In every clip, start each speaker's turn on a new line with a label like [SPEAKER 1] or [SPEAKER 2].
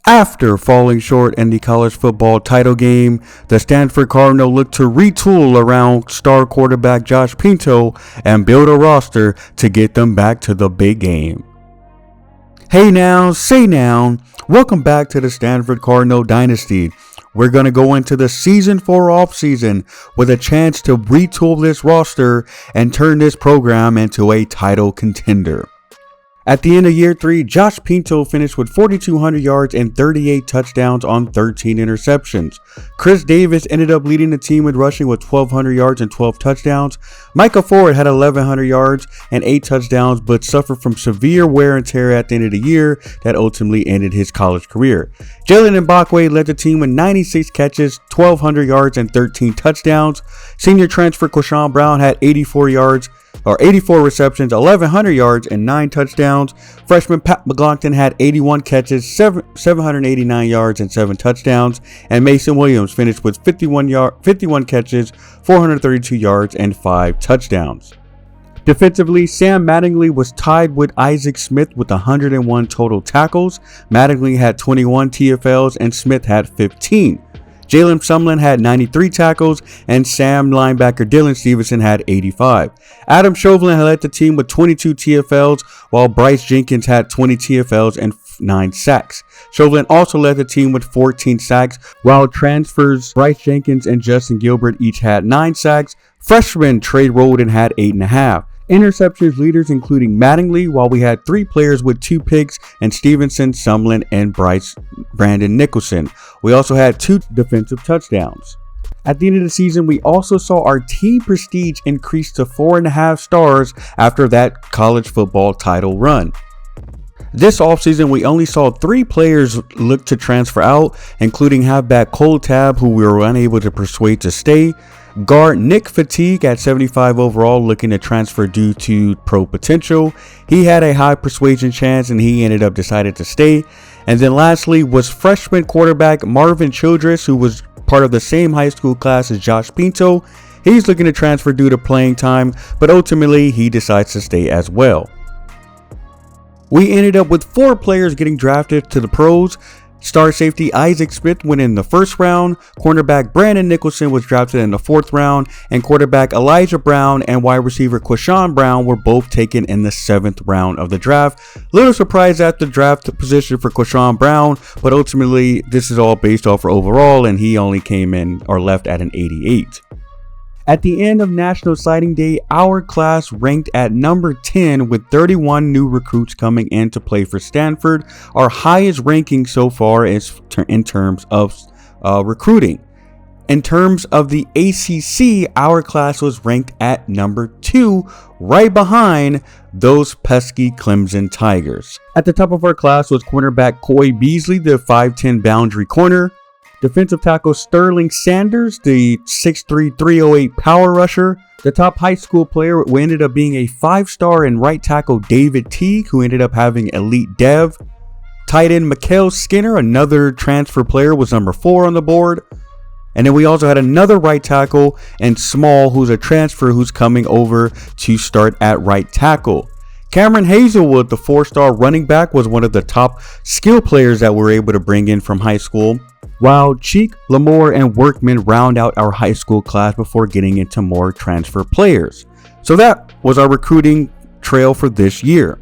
[SPEAKER 1] After falling short in the college football title game, the Stanford Cardinal looked to retool around star quarterback Josh Pinto and build a roster to get them back to the big game. Hey now, say now, welcome back to the Stanford Cardinal Dynasty. We're going to go into the season 4 offseason with a chance to retool this roster and turn this program into a title contender. At the end of year 3, Josh Pinto finished with 4,200 yards and 38 touchdowns on 13 interceptions. Chris Davis ended up leading the team with rushing with 1,200 yards and 12 touchdowns. Micah Ford had 1,100 yards and 8 touchdowns, but suffered from severe wear and tear at the end of the year that ultimately ended his college career. Jalen Mbakwe led the team with 96 catches, 1,200 yards, and 13 touchdowns. Senior transfer Quashawn Brown had 84 receptions, 1,100 yards, and 9 touchdowns. Freshman Pat McLaughlin had 81 catches, 789 yards, and 7 touchdowns. And Mason Williams finished with 51 catches, 432 yards, and 5 touchdowns. Defensively, Sam Mattingly was tied with Isaac Smith with 101 total tackles. Mattingly had 21 TFLs, and Smith had 15. Jalen Sumlin had 93 tackles, and Sam linebacker Dylan Stevenson had 85. Adam Chauvelin led the team with 22 TFLs, while Bryce Jenkins had 20 TFLs and 9 sacks. Chauvelin also led the team with 14 sacks, while transfers Bryce Jenkins and Justin Gilbert each had 9 sacks. Freshman Trey Roden had 8.5. Interceptions leaders including Mattingly, while we had 3 players with 2 picks, and Stevenson, Sumlin, and Brandon Nicholson. We also had 2 defensive touchdowns. At the end of the season, we also saw our team prestige increase to 4.5 stars after that college football title run. This offseason, we only saw 3 players look to transfer out, including halfback Cole Tabb, who we were unable to persuade to stay. Guard Nick Fatigue at 75 overall looking to transfer due to pro potential. He had a high persuasion chance and he ended up deciding to stay. And then lastly was freshman quarterback Marvin Childress, who was part of the same high school class as Josh Pinto. He's looking to transfer due to playing time, but ultimately he decides to stay as well. We ended up with 4 players getting drafted to the pros. Star safety Isaac Smith went in the first round, cornerback Brandon Nicholson was drafted in the 4th round, and quarterback Elijah Brown and wide receiver Quashawn Brown were both taken in the 7th round of the draft. Little surprise at the draft position for Quashawn Brown, but ultimately this is all based off for overall, and he only came in or left at an 88. At the end of National Signing Day, our class ranked at number 10 with 31 new recruits coming in to play for Stanford, our highest ranking so far is in terms of recruiting. In terms of the ACC, our class was ranked at number 2, right behind those pesky Clemson Tigers. At the top of our class was cornerback Coy Beasley, the 5'10 boundary corner. Defensive tackle Sterling Sanders, the 6'3", 308 power rusher. The top high school player who ended up being a 5-star and right tackle David Teague, who ended up having elite dev. Tight end Mikael Skinner, another transfer player, was number 4 on the board. And then we also had another right tackle and Small, who's a transfer who's coming over to start at right tackle. Cameron Hazelwood, the 4-star running back, was one of the top skill players that we were able to bring in from high school, while Cheek, Lamore, and Workman round out our high school class before getting into more transfer players. So that was our recruiting trail for this year.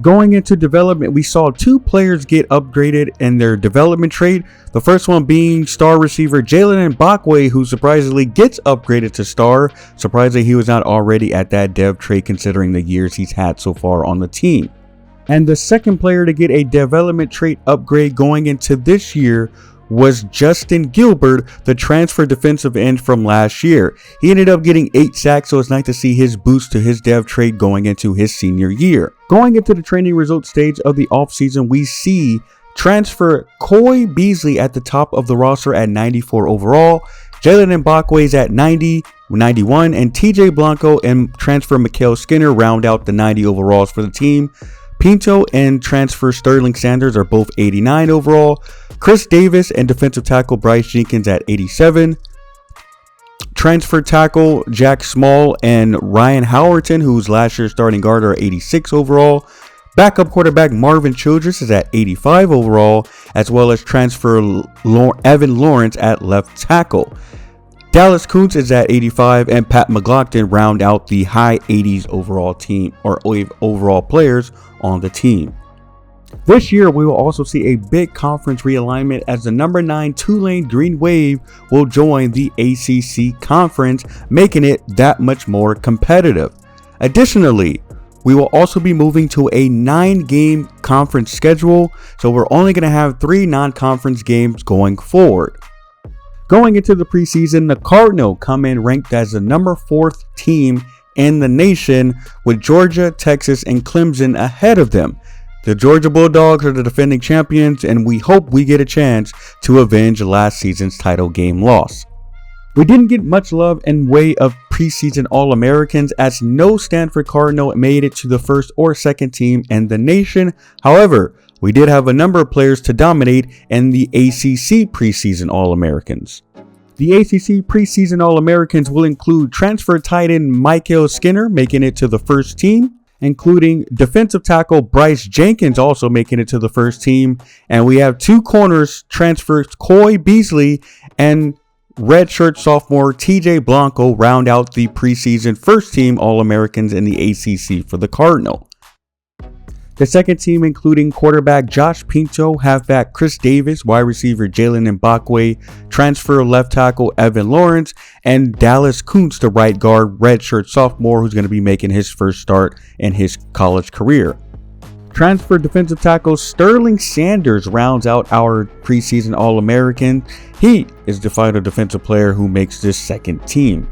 [SPEAKER 1] Going into development, we saw 2 players get upgraded in their development trait. The first one being star receiver Jalen Mbakwe, who surprisingly gets upgraded to star. Surprisingly, he was not already at that dev trait considering the years he's had so far on the team. And the second player to get a development trait upgrade going into this year was Justin Gilbert, the transfer defensive end from last year. He ended up getting 8 sacks, so it's nice to see his boost to his dev trait going into his senior year. Going into the training results stage of the offseason, we see transfer Coy Beasley at the top of the roster at 94 overall. Jalen Mbakwe is at 90, 91, and TJ Blanco and transfer Mikael Skinner round out the 90 overalls for the team. Pinto and transfer Sterling Sanders are both 89 overall. Chris Davis and defensive tackle Bryce Jenkins at 87. Transfer tackle Jack Small and Ryan Howerton, who's last year's starting guard, are 86 overall. Backup quarterback Marvin Childress is at 85 overall, as well as transfer Evan Lawrence at left tackle. Dallas Kuntz is at 85, and Pat McLaughlin round out the high 80s overall team or overall players on the team. This year, we will also see a big conference realignment as the number 9 Tulane Green Wave will join the ACC conference, making it that much more competitive. Additionally, we will also be moving to a 9-game conference schedule, so we're only going to have 3 non-conference games going forward. Going into the preseason, the Cardinal come in ranked as the number 4th team in the nation, with Georgia, Texas, and Clemson ahead of them. The Georgia Bulldogs are the defending champions, and we hope we get a chance to avenge last season's title game loss. We didn't get much love in way of preseason All-Americans, as no Stanford Cardinal made it to the first or second team in the nation. However, we did have a number of players to dominate in the ACC preseason All-Americans. The ACC preseason All-Americans will include transfer tight end Michael Skinner making it to the first team, including defensive tackle Bryce Jenkins also making it to the first team, and we have 2 corners transfers Coy Beasley and redshirt sophomore TJ Blanco round out the preseason first team All-Americans in the ACC for the Cardinal. The second team including quarterback Josh Pinto, halfback Chris Davis, wide receiver Jalen Mbakwe, transfer left tackle Evan Lawrence, and Dallas Kuntz, the right guard redshirt sophomore who's going to be making his first start in his college career. Transfer defensive tackle Sterling Sanders rounds out our preseason All-American. He is the final defensive player who makes this second team.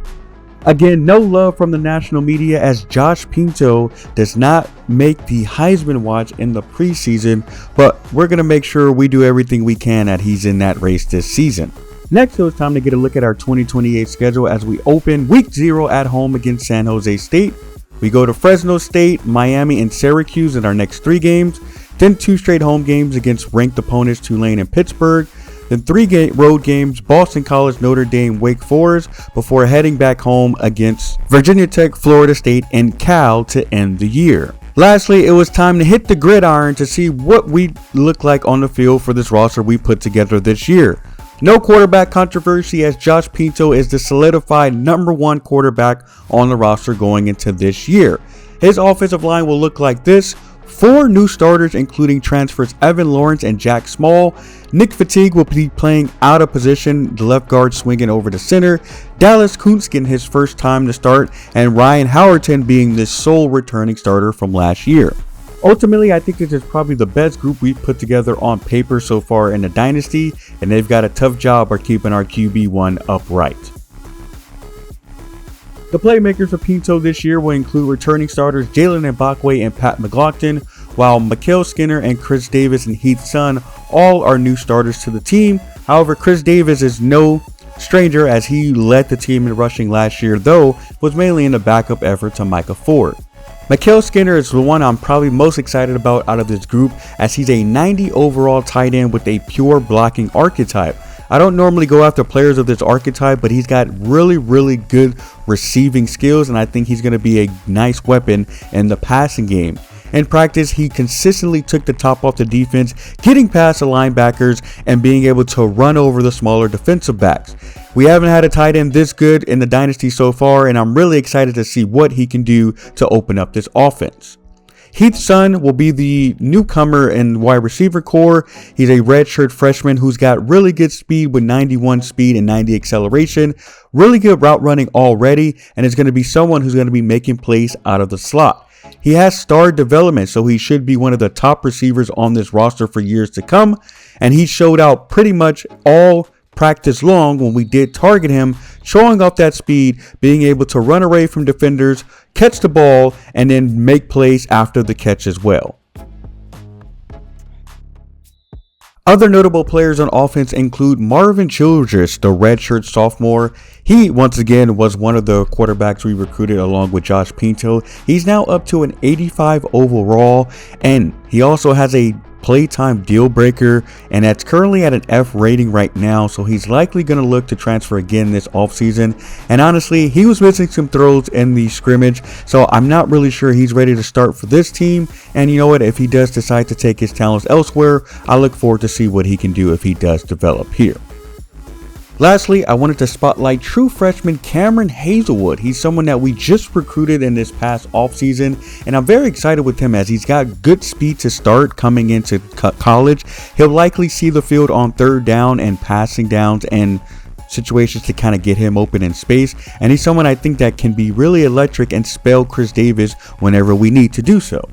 [SPEAKER 1] Again, no love from the national media as Josh Pinto does not make the Heisman watch in the preseason, but we're going to make sure we do everything we can that he's in that race this season. Next, it's time to get a look at our 2028 schedule as we open week 0 at home against San Jose State. We go to Fresno State, Miami, and Syracuse in our next 3 games, then 2 straight home games against ranked opponents Tulane and Pittsburgh, then 3 road games, Boston College, Notre Dame, Wake Forest, before heading back home against Virginia Tech, Florida State, and Cal to end the year. Lastly, it was time to hit the gridiron to see what we look like on the field for this roster we put together this year. No quarterback controversy as Josh Pinto is the solidified number 1 quarterback on the roster going into this year. His offensive line will look like this. 4 new starters including transfers Evan Lawrence and Jack Small. Nick Fatigue will be playing out of position, the left guard swinging over to center. Dallas Kuntz getting his first time to start, and Ryan Howerton being the sole returning starter from last year. Ultimately, I think this is probably the best group we've put together on paper so far in the Dynasty, and they've got a tough job of keeping our QB1 upright. The playmakers for Pinto this year will include returning starters Jalen Mbakwe and Pat McLaughlin, while Michael Skinner and Chris Davis and Heath Sun all are new starters to the team. However, Chris Davis is no stranger as he led the team in rushing last year, though was mainly in a backup effort to Micah Ford. Michael Skinner is the one I'm probably most excited about out of this group, as he's a 90 overall tight end with a pure blocking archetype. I don't normally go after players of this archetype, but he's got really good receiving skills, and I think he's going to be a nice weapon in the passing game. In practice, he consistently took the top off the defense, getting past the linebackers and being able to run over the smaller defensive backs. We haven't had a tight end this good in the Dynasty so far, and I'm really excited to see what he can do to open up this offense. Heath Sun will be the newcomer in wide receiver core. He's a redshirt freshman who's got really good speed with 91 speed and 90 acceleration, really good route running already, and is going to be someone who's going to be making plays out of the slot. He has star development, so he should be one of the top receivers on this roster for years to come, and he showed out pretty much all practice long when we did target him, showing off that speed, being able to run away from defenders, catch the ball, and then make plays after the catch as well. Other notable players on offense include Marvin Childress, the redshirt sophomore. He, once again, was one of the quarterbacks we recruited along with Josh Pinto. He's now up to an 85 overall, and he also has a playtime deal breaker, and that's currently at an F rating right now, so he's likely going to look to transfer again this offseason. And honestly, he was missing some throws in the scrimmage, so I'm not really sure he's ready to start for this team. And you know what, if he does decide to take his talents elsewhere, I look forward to see what he can do if he does develop here. Lastly, I wanted to spotlight true freshman Cameron Hazelwood. He's someone that we just recruited in this past offseason, and I'm very excited with him as he's got good speed to start coming into college. He'll likely see the field on third down and passing downs and situations to kind of get him open in space, and he's someone I think that can be really electric and spell Chris Davis whenever we need to do so.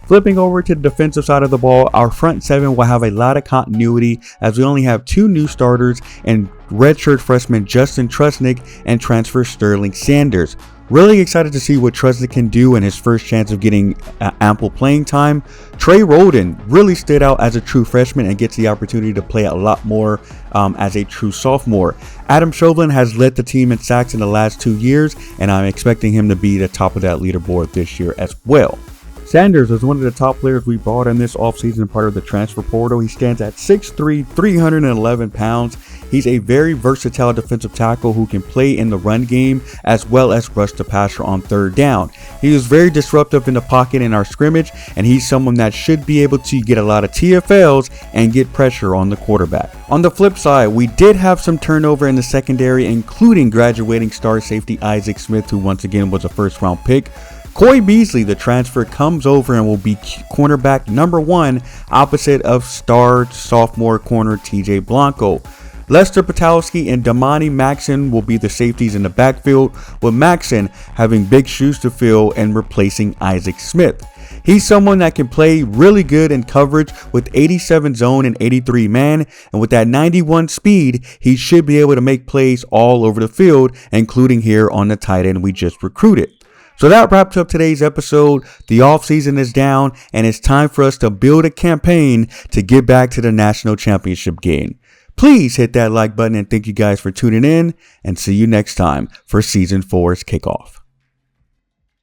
[SPEAKER 1] Flipping over to the defensive side of the ball, our front seven will have a lot of continuity as we only have 2 new starters and redshirt freshman Justin Trusnick and transfer Sterling Sanders. Really excited to see what Trusnick can do in his first chance of getting ample playing time. Trey Rolden really stood out as a true freshman and gets the opportunity to play a lot more as a true sophomore. Adam Chauvelin has led the team in sacks in the last 2 years, and I'm expecting him to be the top of that leaderboard this year as well. Sanders is one of the top players we brought in this offseason, part of the transfer portal. He stands at 6'3", 311 pounds. He's a very versatile defensive tackle who can play in the run game as well as rush the passer on third down. He is very disruptive in the pocket in our scrimmage, and he's someone that should be able to get a lot of TFLs and get pressure on the quarterback. On the flip side, we did have some turnover in the secondary, including graduating star safety Isaac Smith, who once again was a first-round pick. Coy Beasley, the transfer, comes over and will be cornerback number 1 opposite of star sophomore corner TJ Blanco. Lester Patowski and Damani Maxson will be the safeties in the backfield, with Maxson having big shoes to fill and replacing Isaac Smith. He's someone that can play really good in coverage with 87 zone and 83 man, and with that 91 speed, he should be able to make plays all over the field, including here on the tight end we just recruited. So that wraps up today's episode. The offseason is down, and it's time for us to build a campaign to get back to the national championship game. Please hit that like button, and thank you guys for tuning in, and see you next time for Season 4's kickoff.